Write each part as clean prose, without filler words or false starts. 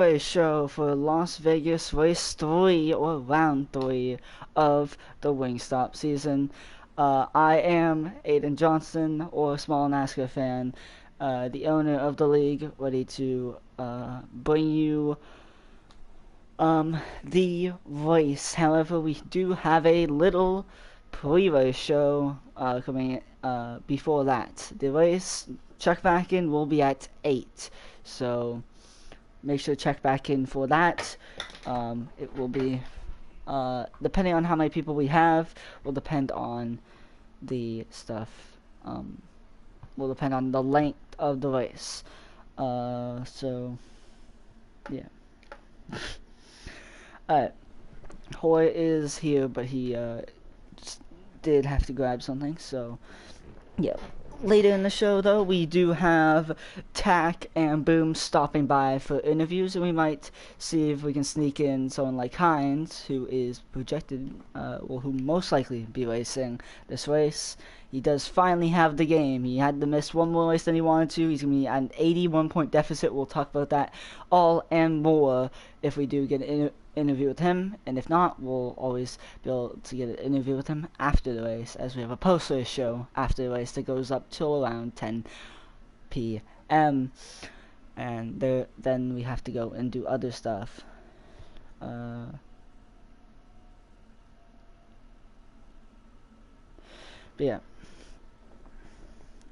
A show for Las Vegas Race 3 or Round 3 of the Wingstop season. I am Aiden Johnson, or Small NASCAR fan, the owner of the league, ready to bring you the race. However, we do have a little pre-race show coming before that. The race check back in will be at 8, so make sure to check back in for that. It will be, depending on how many people we have, will depend on the stuff. Will depend on the length of the race. So, yeah. Alright. Hoy is here, but he did have to grab something, so, yeah. Later in the show, though, we do have Tack and Boom stopping by for interviews, and we might see if we can sneak in someone like Hines, who is projected, who most likely be racing this race. He does finally have the game. He had to miss one more race than he wanted to. He's going to be at an 81-point deficit. We'll talk about that all and more if we do get an interview with him, and if not, we'll always be able to get an interview with him after the race, as we have a post-race show after the race that goes up till around 10 p.m. and then we have to go and do other stuff. But yeah,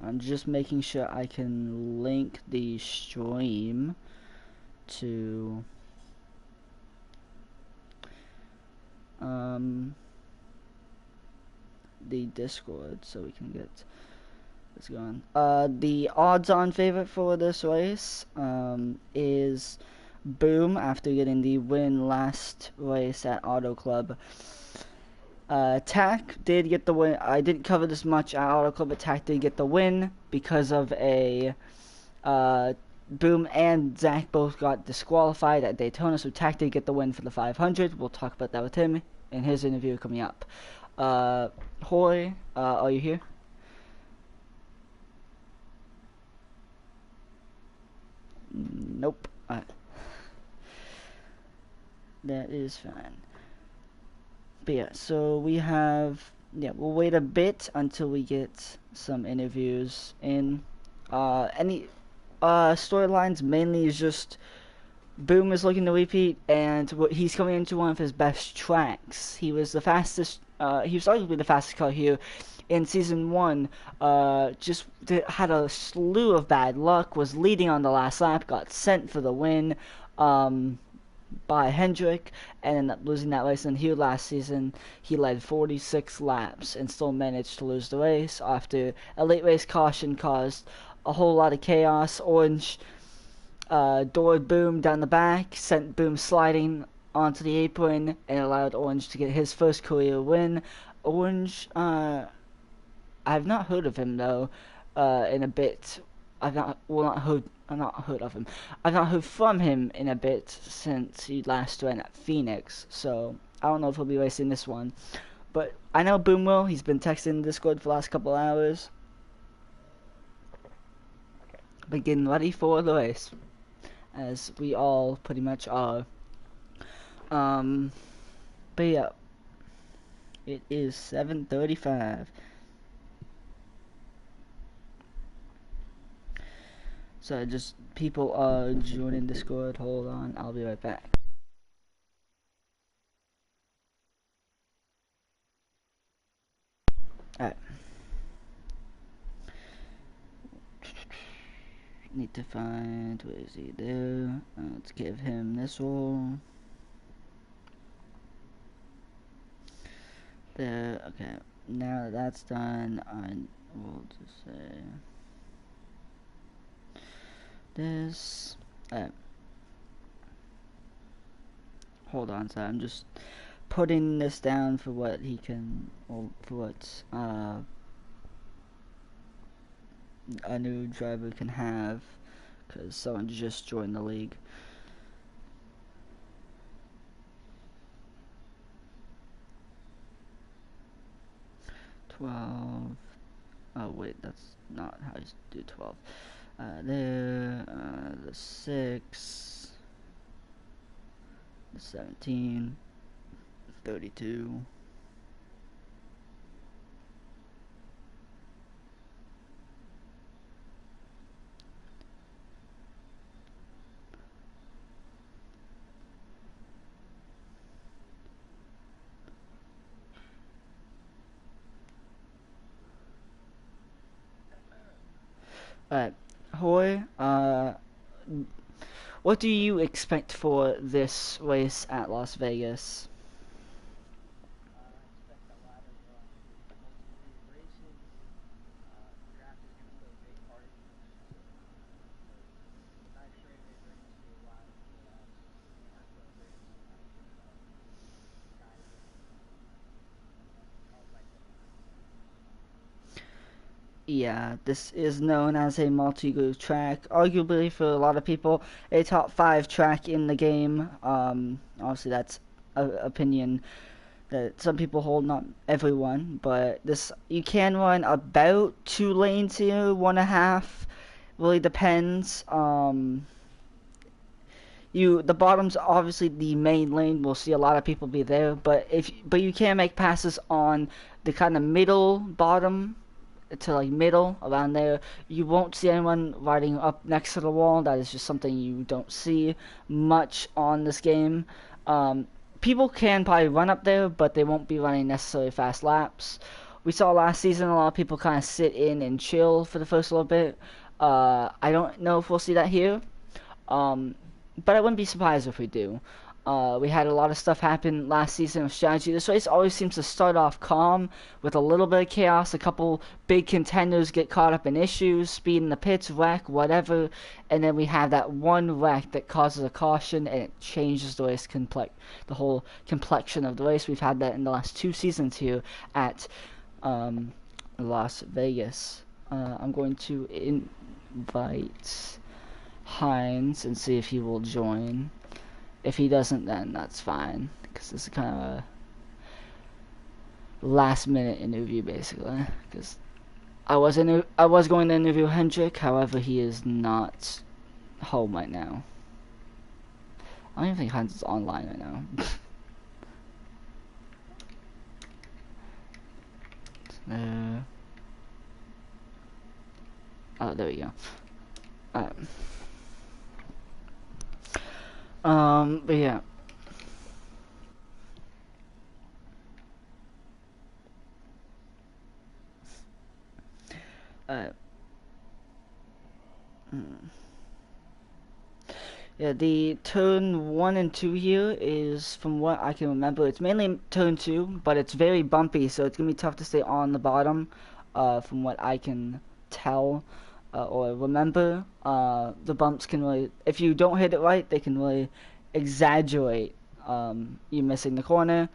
I'm just making sure I can link the stream to the Discord so we can get this going. The odds-on favorite for this race is Boom, after getting the win last race at Auto Club. Tack did get the win. I didn't cover this much at Auto Club, but Tack did get the win because of a Boom and Zach both got disqualified at Daytona, so Tack did get the win for the 500. We'll talk about that with him in his interview coming up. Hoy, are you here? Nope. That is fine. But yeah, so we have, we'll wait a bit until we get some interviews in. Any storylines mainly is just Boom is looking to repeat, and he's coming into one of his best tracks. He was the fastest, he was arguably the fastest car here in Season 1. Just had a slew of bad luck, was leading on the last lap, got sent for the win by Hendrick, and ended up losing that race. And here last season, he led 46 laps and still managed to lose the race after a late race caution caused a whole lot of chaos. Orange doored Boom down the back, sent Boom sliding onto the apron, and allowed Orange to get his first career win. Orange, I've not heard of him though in a bit. I've not heard of him. I've not heard from him in a bit since he last ran at Phoenix, so I don't know if he'll be racing this one. But I know Boom will. He's been texting Discord for the last couple of hours. But getting ready for the race, as we all pretty much are. But yeah, it is 7:35. So just people are joining Discord. Hold on, I'll be right back. Alright. Need to find, where is he there? Let's give him this role. There, okay. Now that that's done, I will just say this. Hold on, so I'm just putting this down for what he can, or for what a new driver can have, because someone just joined the league. Oh wait, that's not how you do 12. There, the 6. 17, 32. Alright, Hoy, what do you expect for this race at Las Vegas? Yeah, this is known as a multi-groove track. Arguably, for a lot of people, a top 5 track in the game. Obviously, that's an opinion that some people hold, not everyone. But this, you can run about 2 lanes here, 1.5. Really depends. The bottom's obviously the main lane. We'll see a lot of people be there, but you can make passes on the kind of middle bottom to like middle around there. You won't see anyone riding up next to the wall. That is just something you don't see much on this game. People can probably run up there, but they won't be running necessarily fast laps. We saw last season a lot of people kind of sit in and chill for the first little bit. I don't know if we'll see that here, but I wouldn't be surprised if we do. We had a lot of stuff happen last season of strategy. This race always seems to start off calm with a little bit of chaos. A couple big contenders get caught up in issues, speed in the pits, wreck, whatever, and then we have that one wreck that causes a caution and it changes the race the whole complexion of the race. We've had that in the last 2 seasons here at Las Vegas. I'm going to invite Hines and see if he will join. If he doesn't, then that's fine, because this is kind of a last-minute interview, basically. Because I was going to interview Hendrick, however, he is not home right now. I don't even think Hines is online right now. Oh, there we go. But yeah. Yeah, the turn 1 and 2 here is, from what I can remember, it's mainly turn 2, but it's very bumpy, so it's gonna be tough to stay on the bottom, from what I can tell. Or remember, the bumps can really, if you don't hit it right, they can really exaggerate you missing the corner.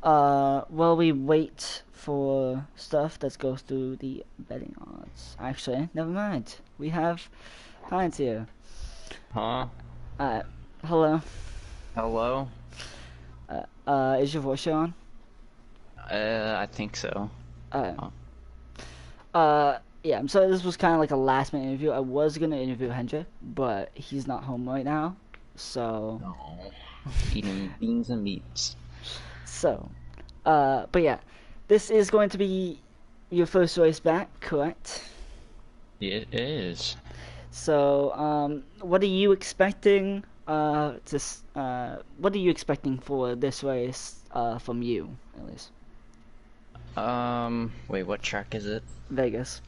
While we wait for stuff, let's go through the betting odds. Actually, never mind. We have Hines here. Huh? Hello. Hello? Is your voice on? I think so. Yeah, I'm sorry, this was kind of like a last minute interview. I was gonna interview Hendrick, but he's not home right now, so... No. Eating beans and meats. So, but yeah, this is going to be your first race back, correct? It is. So, what are you expecting, what are you expecting for this race, from you, at least? Wait, what track is it? Vegas.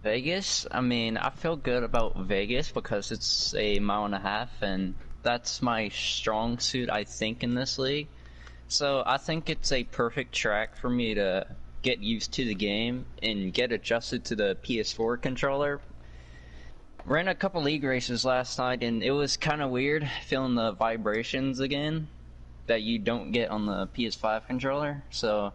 Vegas? I mean, I feel good about Vegas because it's a 1.5 miles, and that's my strong suit, I think, in this league. So I think it's a perfect track for me to get used to the game and get adjusted to the PS4 controller. Ran a couple league races last night, and it was kind of weird feeling the vibrations again that you don't get on the PS5 controller. So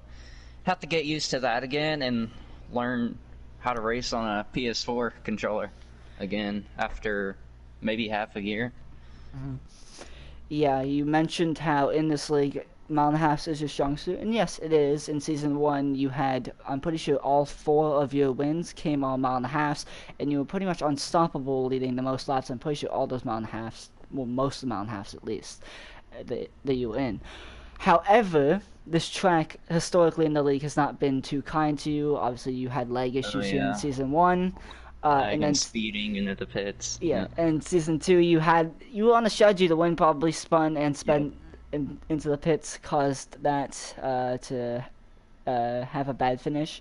have to get used to that again and learn how to race on a PS4 controller again after maybe half a year. Yeah, you mentioned how in this league, 1.5 miles is your strong suit, and yes, it is. In Season 1, you had, I'm pretty sure all 4 of your wins came on 1.5 miles, and you were pretty much unstoppable leading the most laps. I'm pretty sure all those 1.5 miles, well, most of the 1.5 miles at least. the you in. However, this track historically in the league has not been too kind to you. Obviously, you had leg Oh issues here in yeah, season one, lag and then and speeding into the pits. yeah, Yeah. and season two you were on a strategy to win, probably spun and Yep. spun into the pits, caused that to have a bad finish.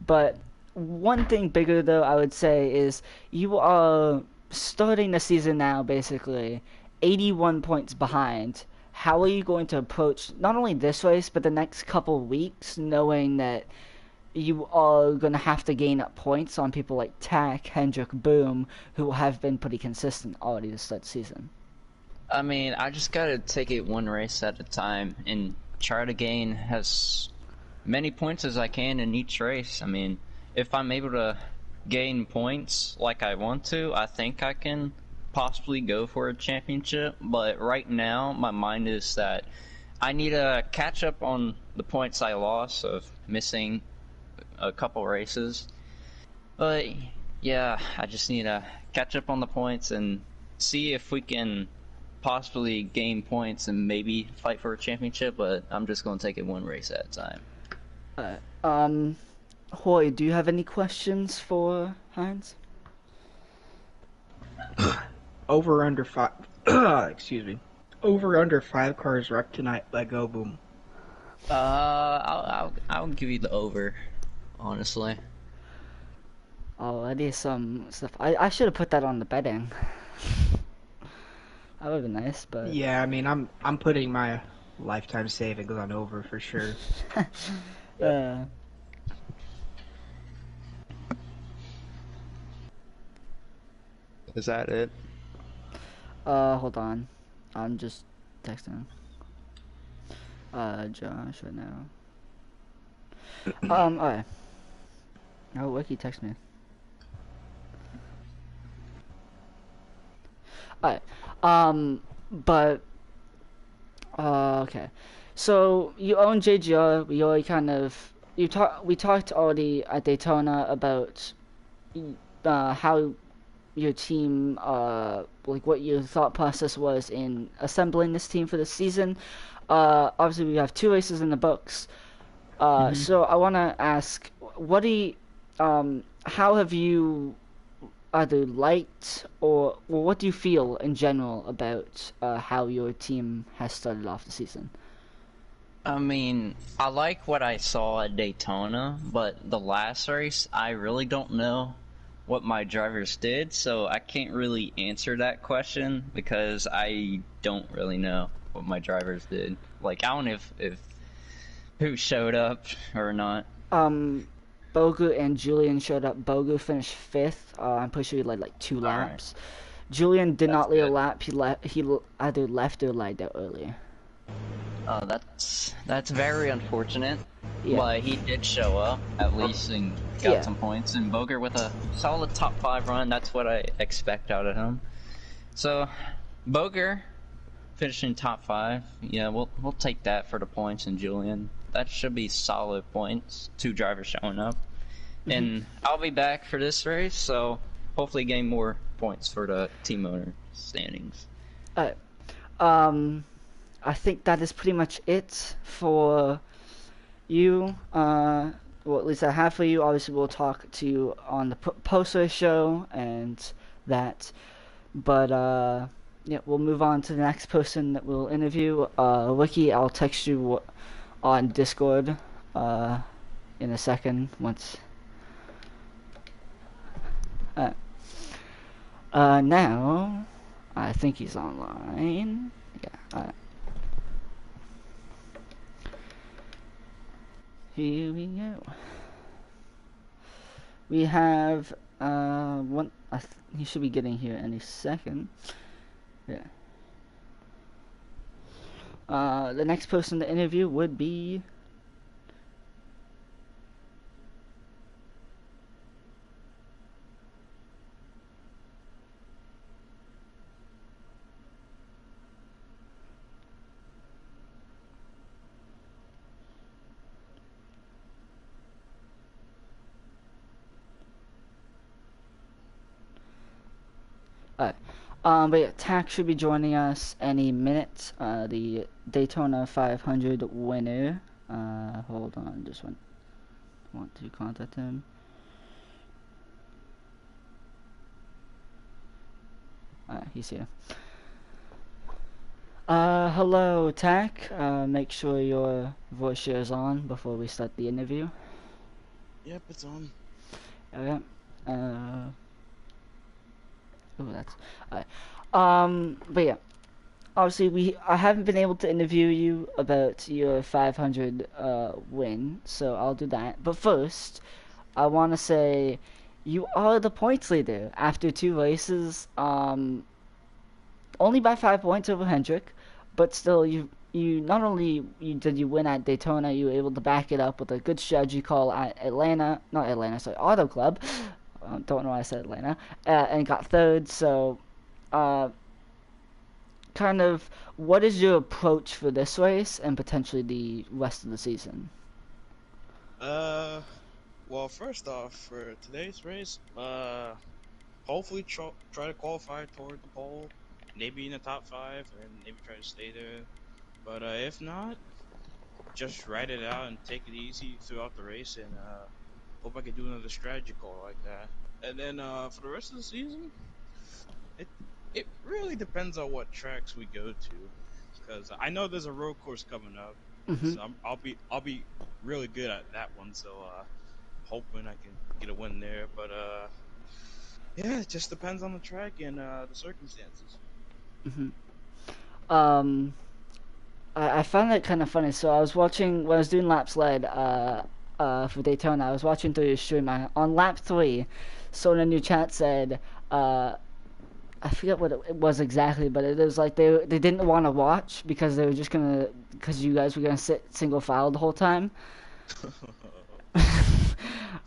But one thing bigger though, I would say, is you are starting the season now basically 81 points behind. How are you going to approach not only this race but the next couple weeks, knowing that you are going to have to gain up points on people like Tack, Hendrick, Boom, who have been pretty consistent already to start the season? I mean, I just gotta take it one race at a time and try to gain as many points as I can in each race. I mean, if I'm able to gain points like I want to, I think I can possibly go for a championship. But right now, my mind is that I need to catch up on the points I lost of missing a couple races. But yeah, I just need to catch up on the points and see if we can possibly gain points and maybe fight for a championship. But I'm just going to take it one race at a time. Um, Hoy, do you have any questions for Heinz? Over under five. Excuse me. Over under 5 cars wrecked tonight by Go Boom. I'll give you the over, honestly. Oh, that is some stuff. I should have put that on the betting. That would have been nice, but Yeah, I mean, I'm putting my lifetime savings on over for sure. uh, Is that it? hold on. I'm just texting Josh right now. Alright. Oh, Wiki text me. Alright. But okay. So you own JGR. We already kind of we talked already at Daytona about how your team like what your thought process was in assembling this team for the season. Obviously we have 2 races in the books. Mhm. So I want to ask, how have you either liked or well, what do you feel in general about how your team has started off the season? I mean, I like what I saw at Daytona, but the last race, I really don't know what my drivers did, so I can't really answer that question because I don't really know what my drivers did. Like, I don't know if who showed up or not. Um, Bogu and Julian showed up. Bogu finished fifth. I'm pretty sure he led like 2 laps. Alright, Julian did that's not lead a good. lap. He either left or lagged out early. Oh, that's very unfortunate. Yeah, But he did show up at least and got yeah. some points. And Boger with a solid top 5 run. That's what I expect out of him. So Boger finishing top 5. Yeah, we'll take that for the points. And Julian, that should be solid points. 2 drivers showing up, and I'll be back for this race. So hopefully gain more points for the team owner standings. Uh, um, I think that is pretty much it for you. Well, at least I have for you. Obviously, we'll talk to you on the post-race show and that. But yeah, we'll move on to the next person that we'll interview. Wiki, I'll text you on Discord uh, in a second once. Uh, Now, I think he's online. Yeah. Here we go. We have one. He should be getting here any second. Yeah. The next person to interview would be. But yeah, Tack should be joining us any minute. The Daytona 500 winner. Hold on, just want to contact him. He's here. Hello, Tack. Make sure your voice share is on before we start the interview. Yep, it's on. Okay. That's. But yeah. Obviously, I haven't been able to interview you about your 500 win, so I'll do that. But first, I want to say you are the points leader after 2 races. Only by 5 points over Hendrick, but still, you not only did you win at Daytona, you were able to back it up with a good strategy call at Auto Club. Don't know why I said Atlanta, and got third. So, kind of, what is your approach for this race and potentially the rest of the season? Well, first off, for today's race, hopefully try to qualify toward the pole, maybe in the top 5, and maybe try to stay there. But if not, just ride it out and take it easy throughout the race, and hope I can do another strategy call like that. And then for the rest of the season, it really depends on what tracks we go to, because I know there's a road course coming up, so I'll be really good at that one. So hoping I can get a win there. But yeah, it just depends on the track and the circumstances. I found that kind of funny. So I was watching when I was doing laps led for Daytona. I was watching through your stream on lap 3. Someone in your chat said, I forget what it was exactly, but it was like they didn't want to watch because they were just because you guys were gonna sit single file the whole time.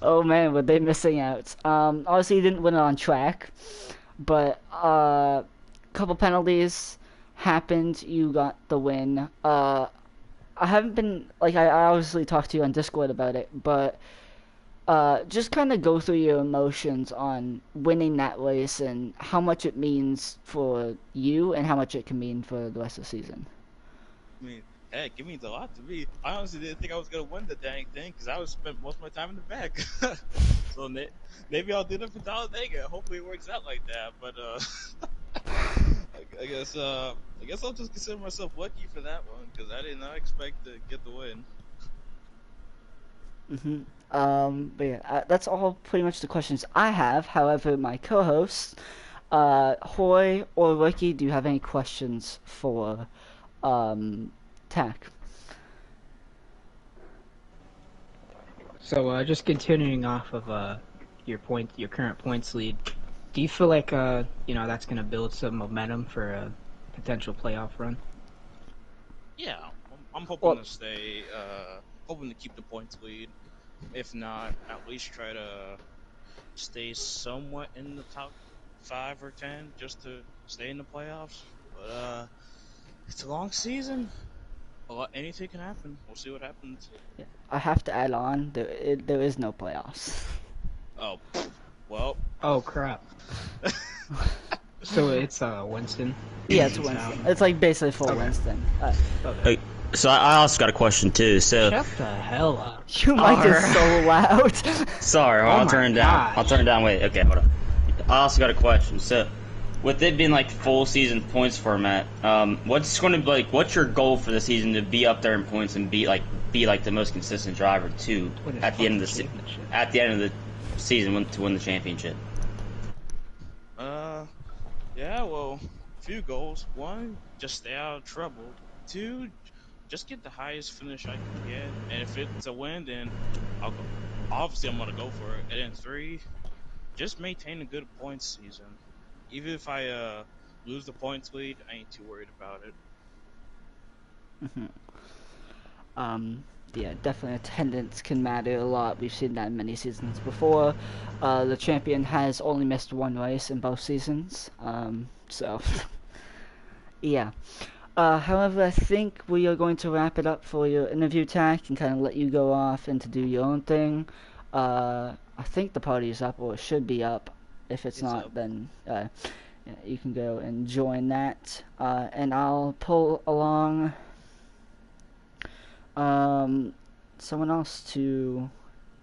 Oh man, were they missing out? Obviously you didn't win it on track, but couple penalties happened. You got the win. I haven't been I obviously talked to you on Discord about it, but just kind of go through your emotions on winning that race and how much it means for you and how much it can mean for the rest of the season. I mean, heck, it means a lot to me. I honestly didn't think I was gonna win the dang thing because I was spent most of my time in the back. So maybe I'll do that for Talladega. Hopefully it works out like that. But I guess I'll just consider myself lucky for that one because I did not expect to get the win. But yeah, that's all pretty much the questions I have. However, my co-hosts, Hoy or Ricky, do you have any questions for Tack? So just continuing off of your current points lead, do you feel like that's going to build some momentum for a potential playoff run? Yeah, I'm hoping to stay, hoping to keep the points lead. If not, at least try to stay somewhat in the top 5 or 10 just to stay in the playoffs. But it's a long season. Anything can happen. We'll see what happens. Yeah. I have to add on, there is no playoffs. Oh, well. Oh, crap. So it's Winston? Yeah, it's Winston. It's like basically full Winston. Okay. So I also got a question too. So shut the hell up. Your mic is so loud. Sorry, I'll turn it down. I'll turn it down. Wait, okay, hold on. I also got a question. So, with it being like full season points format, what's going to be like? What's your goal for the season to be up there in points and be like the most consistent driver too at the end of the season to win the championship? Yeah, well, a few goals. 1, just stay out of trouble. 2, just get the highest finish I can get, and if it's a win, then I'll go. Obviously, I'm gonna go for it. And then 3, just maintain a good points season. Even if I lose the points lead, I ain't too worried about it. Yeah, definitely attendance can matter a lot. We've seen that in many seasons before. The champion has only missed 1 race in both seasons, so yeah. However, I think we are going to wrap it up for your interview, Tack, and kind of let you go off and to do your own thing. I think the party is up, or it should be up. If it's not, up. then yeah, you can go and join that, and I'll pull along someone else to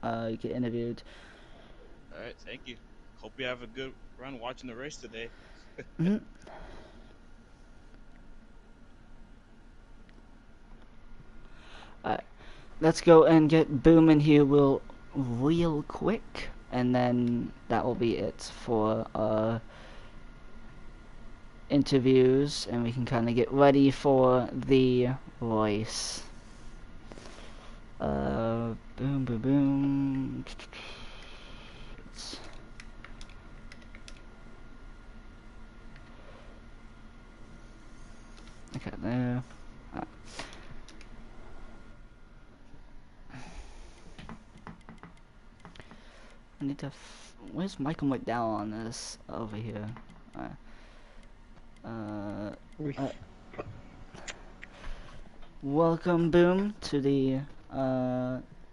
get interviewed. All right, thank you. Hope you have a good run watching the race today. Mhm. Let's go and get Boom in here real quick, and then that will be it for interviews, and we can kind of get ready for the race. Boom, boom, boom. Okay, there. I need to. Where's Michael McDowell on this over here? Welcome, Boom, to the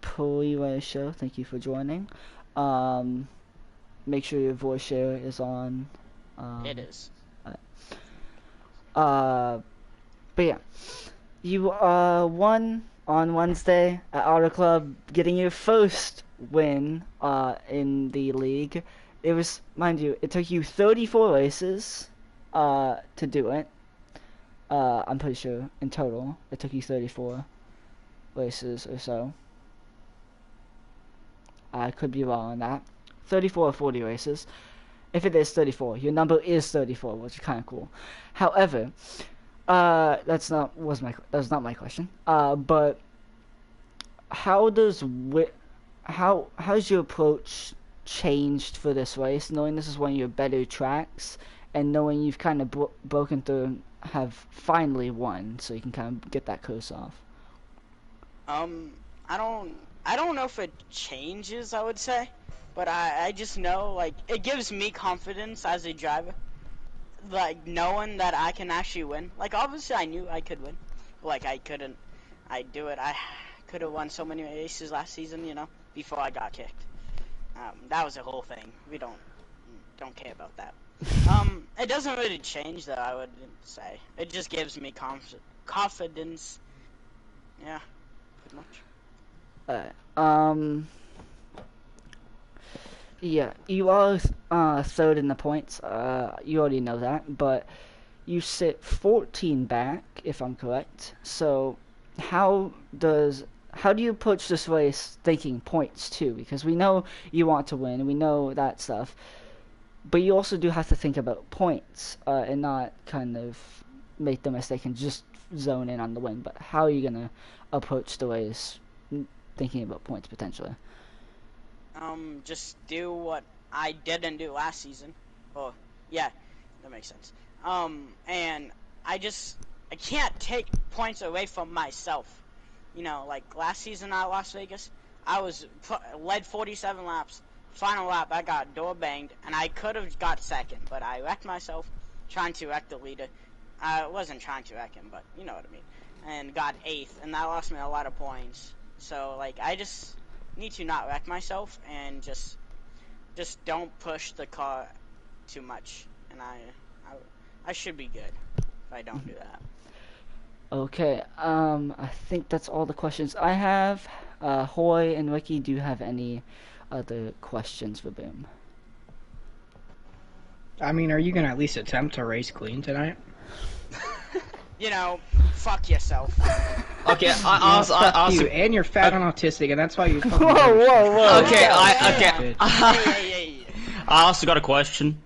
Pre-Race show. Thank you for joining. Make sure your voice share is on. It is. But yeah, you won on Wednesday at Auto Club, getting your first win in the league. It was, mind you, it took you 34 races to do it. I'm pretty sure in total it took you 34 races or so. I could be wrong on that. 34 or 40 races. If it is 34, your number is 34, which is kind of cool. However, that's not my question. But how's your approach changed for this race, knowing this is one of your better tracks, and knowing you've kind of broken through and have finally won, so you can kind of get that curse off? I don't know if it changes, I would say, but I just know, like, it gives me confidence as a driver, like, knowing that I can actually win. Like, obviously I knew I could win, like, I couldn't, I could have won so many races last season, you know, before I got kicked. That was the whole thing. We don't care about that. It doesn't really change, though, I wouldn't say. It just gives me confidence. Yeah, pretty much. Yeah, you are third in the points. You already know that, but you sit 14 back, if I'm correct. So, how do you approach this race thinking points too? Because we know you want to win, we know that stuff, but you also do have to think about points and not kind of make the mistake and just zone in on the win. But how are you gonna approach the race thinking about points potentially? Just do what I didn't do last season. Oh, yeah, that makes sense. And I can't take points away from myself. You know, like last season at Las Vegas, I led 47 laps. Final lap, I got door banged, and I could have got second, but I wrecked myself trying to wreck the leader. I wasn't trying to wreck him, but you know what I mean. And got 8th, and that lost me a lot of points. So, like, I just need to not wreck myself and just don't push the car too much, and I should be good if I don't do that. Okay, I think that's all the questions I have. Hoy and Ricky, do you have any other questions for Boom? I mean, are you gonna at least attempt to race clean tonight? You know, fuck yourself. Okay, Fuck you, and you're fat and autistic, and that's why you. Whoa! Okay, Hey. I also got a question.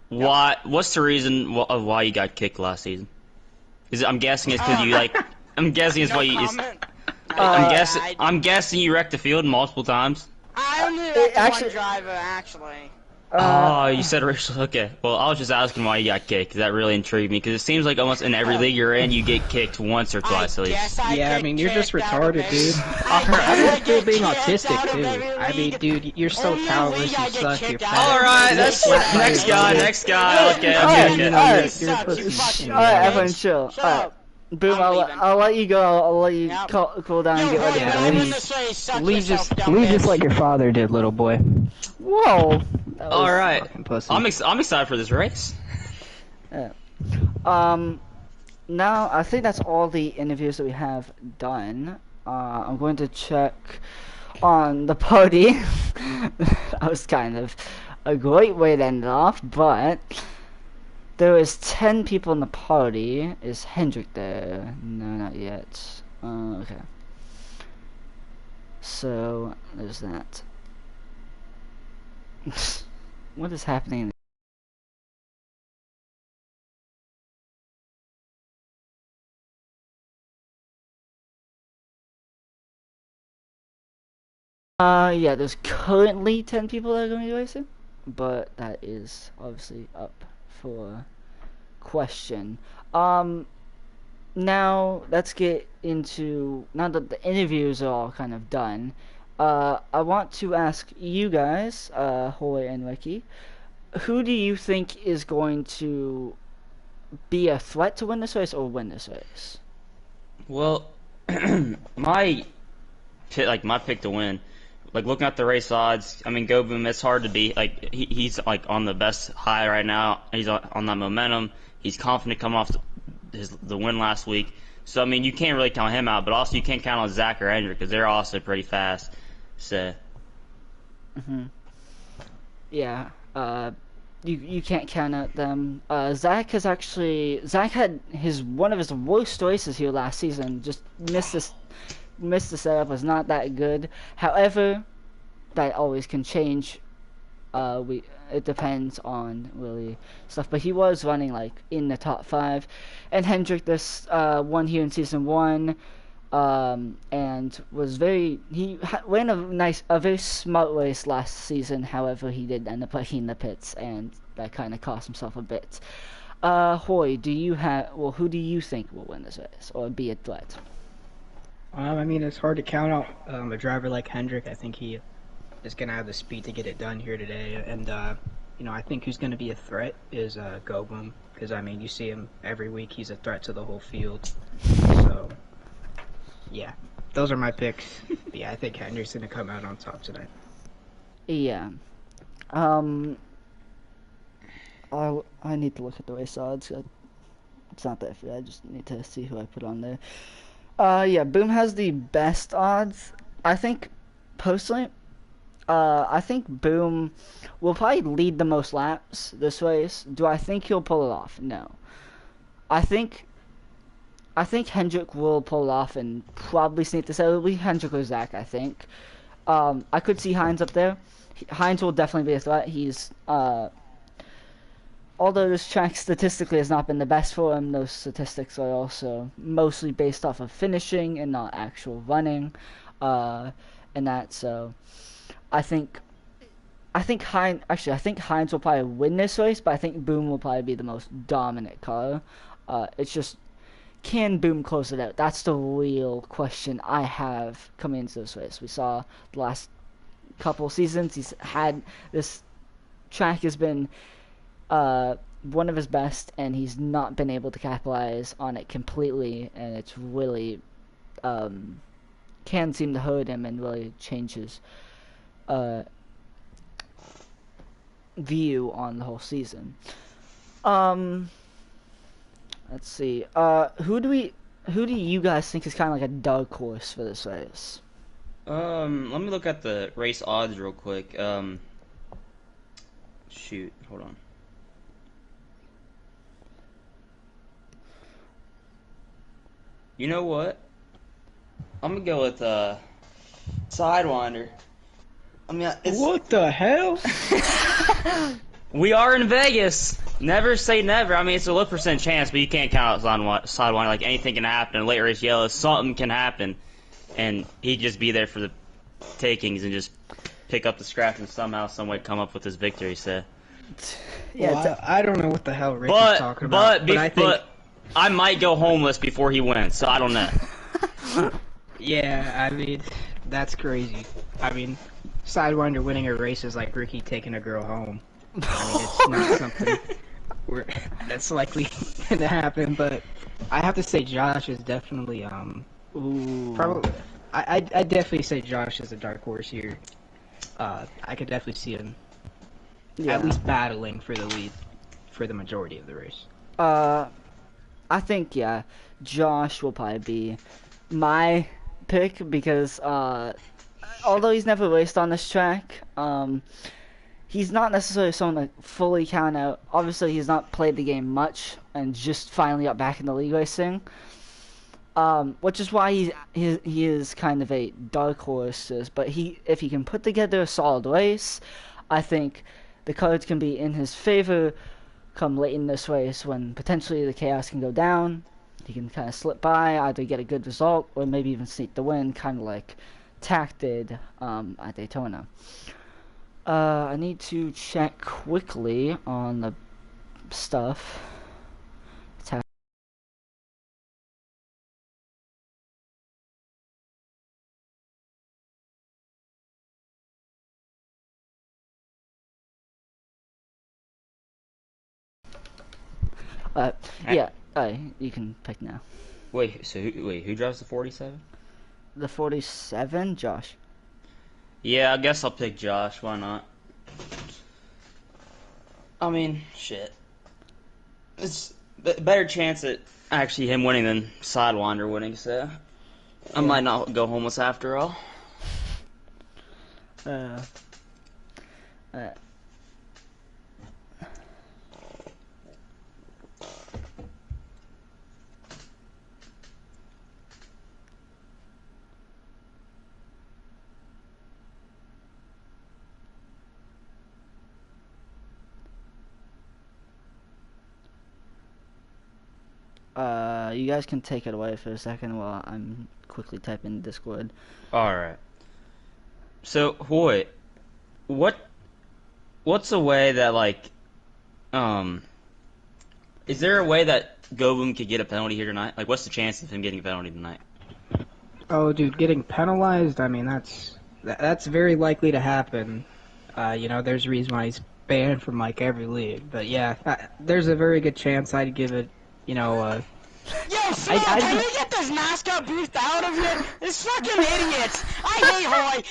What's the reason of why you got kicked last season? I'm guessing it's because you like. I'm guessing it's No why you. comment. I'm guessing you wrecked the field multiple times. I only wrecked actually- one driver, actually. Oh, you said racial. Okay. Well, I was just asking why you got kicked. 'Cause that really intrigued me. Because it seems like almost in every league you're in, you get kicked once or twice at least. Yeah, I mean, you're just retarded, dude. I'm still being autistic, too. I mean, dude, you're so talentless, you suck, you're fat. Alright, that's next guy. Okay. Alright, everyone chill. Alright. Boom, I'll let you go. I'll let you cool down and get ready. Yeah, leave just like your father did, little boy. Whoa! That All was, right, Fucking pussy. I'm excited for this race. Now, I think that's all the interviews that we have done. I'm going to check on the party. That was kind of a great way to end it off, but there is 10 people in the party. Is Hendrik there? No, not yet. Okay. So, there's that. What is happening? Yeah, there's currently 10 people that are going to be racing, but that is obviously up for question. Now let's get into, now that the interviews are all kind of done, I want to ask you guys, Hoy and Ricky, who do you think is going to be a threat to win this race or win this race? Well, my pick to win. Like looking at the race odds, I mean, Go Boom. It's hard to beat. Like he's like on the best high right now. He's on that momentum. He's confident coming off the win last week. So I mean, you can't really count him out. But also, you can't count on Zach or Hendrik because they're also pretty fast. So. Yeah. You can't count out them. Zach had one of his worst races here last season. Just missed the setup, was not that good. However, that always can change. It depends on really stuff. But he was running like in the top 5, and Hendrik this won here in season 1, and was ran a very smart race last season. However, he did end up in the pits, and that kind of cost himself a bit. Hoy, who do you think will win this race or be a threat? I mean, it's hard to count out a driver like Hendrik. I think he is going to have the speed to get it done here today. And, I think who's going to be a threat is Go Boom. Because, I mean, you see him every week. He's a threat to the whole field. So, yeah. Those are my picks. But yeah, I think Hendrik's going to come out on top tonight. Yeah. I need to look at the race odds. It's not that fair. I just need to see who I put on there. Yeah, Boom has the best odds. I think, personally, I think Boom will probably lead the most laps this race. Do I think he'll pull it off? No. I think Hendrik will pull it off and probably sneak this out. It'll be Hendrik or Zach, I think. I could see Hines up there. Hines will definitely be a threat. He's, although this track statistically has not been the best for him, those statistics are also mostly based off of finishing and not actual running, and that. So, I think Hines will probably win this race, but I think Boom will probably be the most dominant car. It's just, can Boom close it out? That's the real question I have coming into this race. We saw the last couple seasons this track has been one of his best, and he's not been able to capitalize on it completely, and it's really can seem to hurt him and really change his view on the whole season. Let's see. Who do you guys think is kind of like a dark horse for this race? Let me look at the race odds real quick. Shoot, hold on. You know what? I'm gonna go with Sidewinder. I mean, What the hell? we are in Vegas. Never say never. I mean, it's a low % chance, but you can't count out Sidewinder. Like anything can happen. In late race yellow, something can happen, and he'd just be there for the takings and just pick up the scratch and somehow, some way, come up with his victory. So, Yeah, Well, I don't know what the hell Rick is talking about. But I might go homeless before he wins, so I don't know. Yeah, I mean, that's crazy. I mean, Sidewinder winning a race is like Ricky taking a girl home. I mean, it's not something that's likely to happen, but I have to say Josh is definitely, probably, I definitely say Josh is a dark horse here. I could definitely see him Yeah. at least battling for the lead for the majority of the race. I think, yeah, Josh will probably be my pick because although he's never raced on this track, he's not necessarily someone to fully count out. Obviously, he's not played the game much and just finally got back in the league racing. Which is why he is kind of a dark horse. But if he can put together a solid race, I think the cards can be in his favor come late in this race when potentially the chaos can go down. He can kind of slip by, either get a good result or maybe even sneak the win, kind of like Tack did at Daytona. I need to check quickly on the stuff. Yeah, you can pick now. Wait, who drives the 47? The 47, Josh. Yeah, I guess I'll pick Josh. Why not? I mean, shit. It's a better chance at actually him winning than Sidewinder winning, so I might not go homeless after all. You guys can take it away for a second while I'm quickly typing Discord. Alright. So, Hoyt, what's a way that, like, is there a way that Goboom could get a penalty here tonight? Like, what's the chance of him getting a penalty tonight? Oh, dude, getting penalized, I mean, that's very likely to happen. There's a reason why he's banned from, like, every league. But, yeah, there's a very good chance I'd give it, Yo, Phil, can you get this mascot booth out of here? This fucking idiots! I hate Hoy,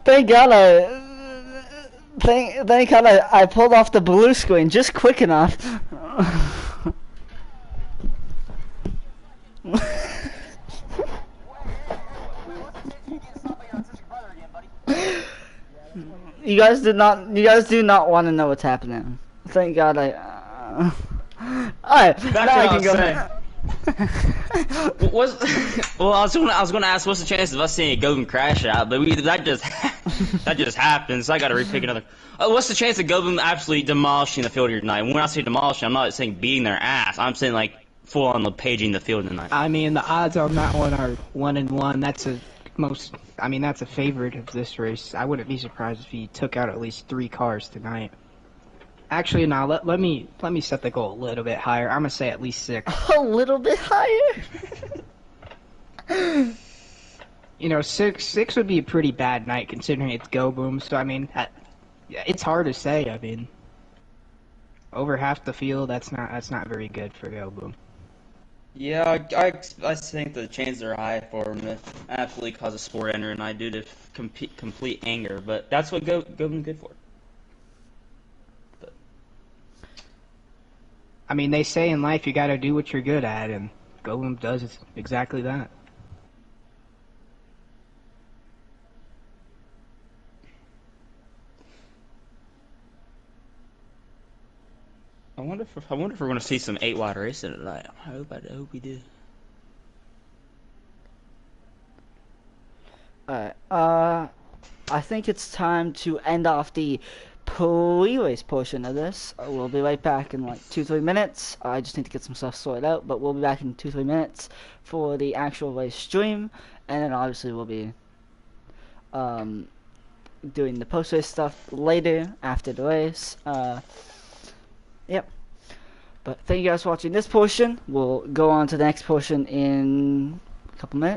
Thank God I pulled off the blue screen just quick enough. You guys do not want to know what's happening. Thank God I. Alright, now I can go. Well, I was gonna ask what's the chance of us seeing a Goboom crash out, but that just happened, so I gotta repick another. What's the chance of Goboom absolutely demolishing the field here tonight? When I say demolishing, I'm not saying beating their ass. I'm saying like full on paging the field tonight. I mean, the odds on that one are 1-1. That's a favorite of this race. I wouldn't be surprised if he took out at least 3 cars tonight. Actually, now let me set the goal a little bit higher. I'm gonna say at least 6. A little bit higher. 6 would be a pretty bad night considering it's Goboom. So I mean, it's hard to say. I mean, over half the field, that's not very good for Goboom. Yeah, I think the chances are high for him to absolutely cause a sport ender, and I do to complete anger. But that's what Goboom's good for. I mean, they say in life you gotta do what you're good at, and Goboom does exactly that. I wonder if we're gonna see some 8-wide racing tonight. I hope we do. Alright, I think it's time to end off the pre-race portion of this. We'll be right back in like 2-3 minutes. I just need to get some stuff sorted out, but we'll be back in 2-3 minutes for the actual race stream, and then obviously we'll be doing the post-race stuff later after the race. Yep. But thank you guys for watching this portion. We'll go on to the next portion in a couple minutes.